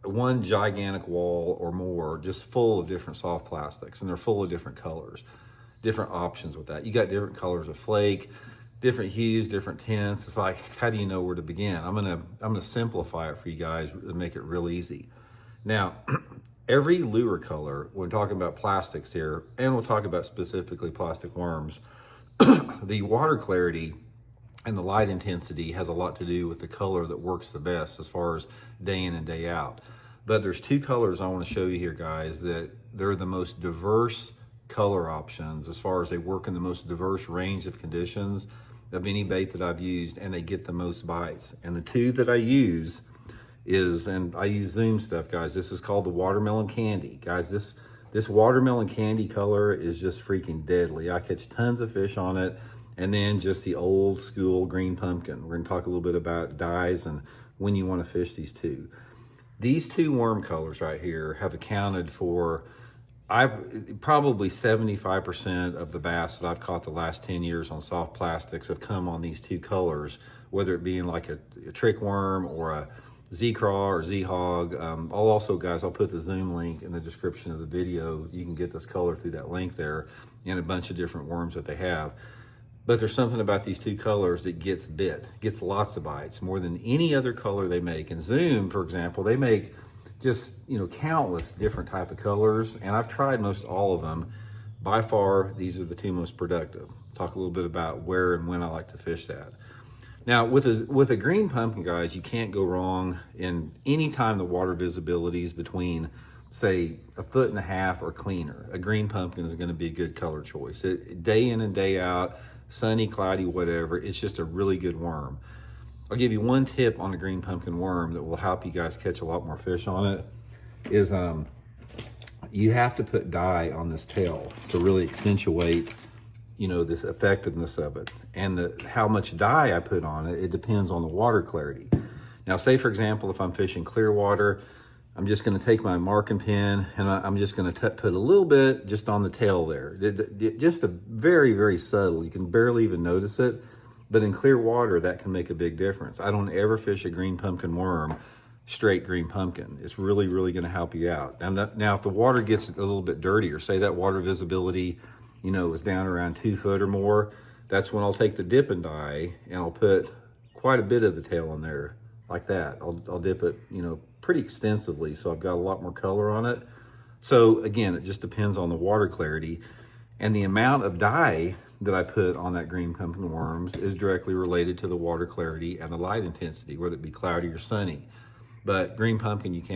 one gigantic wall or more just full of different soft plastics, and they're full of different colors, different options with that. You got different colors of flake, different hues, different tints. It's like, how do you know where to begin? I'm gonna simplify it for you guys and make it real easy. Now, every lure color, when talking about plastics here, and we'll talk about specifically plastic worms, the water clarity and the light intensity has a lot to do with the color that works the best as far as day in and day out. But there's two colors I want to show you here, guys, that they're the most diverse color options as far as they work in the most diverse range of conditions of any bait that I've used, and they get the most bites. And the two that I use is, and I use Zoom stuff, guys, this is called the watermelon candy. Guys, this watermelon candy color is just freaking deadly. I catch tons of fish on it. And then just the old school green pumpkin. We're gonna talk a little bit about dyes and when you wanna fish these two. These two worm colors right here have accounted for probably 75% of the bass that I've caught the last 10 years on soft plastics have come on these two colors, whether it be in like a trick worm or a Z-Craw or Z-Hog. I'll also, guys, I'll put the Zoom link in the description of the video. You can get this color through that link there and a bunch of different worms that they have. But there's something about these two colors that gets lots of bites, more than any other color they make. And Zoom, for example, they make just, countless different type of colors, and I've tried most all of them. By far, these are the two most productive. Talk a little bit about where and when I like to fish that. Now, with a green pumpkin, guys, you can't go wrong in any time the water visibility is between, say, 1.5 feet or cleaner. A green pumpkin is going to be a good color choice. Day in and day out, sunny, cloudy, whatever, it's just a really good worm. I'll give you one tip on the green pumpkin worm that will help you guys catch a lot more fish on it, is you have to put dye on this tail to really accentuate, this effectiveness of it. And how much dye I put on it, it depends on the water clarity. Now, say for example, if I'm fishing clear water, I'm just gonna take my marking pen and I'm just gonna put a little bit just on the tail there. Just a very, very subtle, you can barely even notice it, but in clear water, that can make a big difference. I don't ever fish a green pumpkin worm straight green pumpkin. It's really, really gonna help you out. Now, if the water gets a little bit dirtier, say that water visibility, is down around 2 foot or more, that's when I'll take the dipping dye and I'll put quite a bit of the tail in there, like that. I'll dip it, pretty extensively, so I've got a lot more color on it. So again, it just depends on the water clarity, and the amount of dye that I put on that green pumpkin worms is directly related to the water clarity and the light intensity, whether it be cloudy or sunny. But green pumpkin, you can't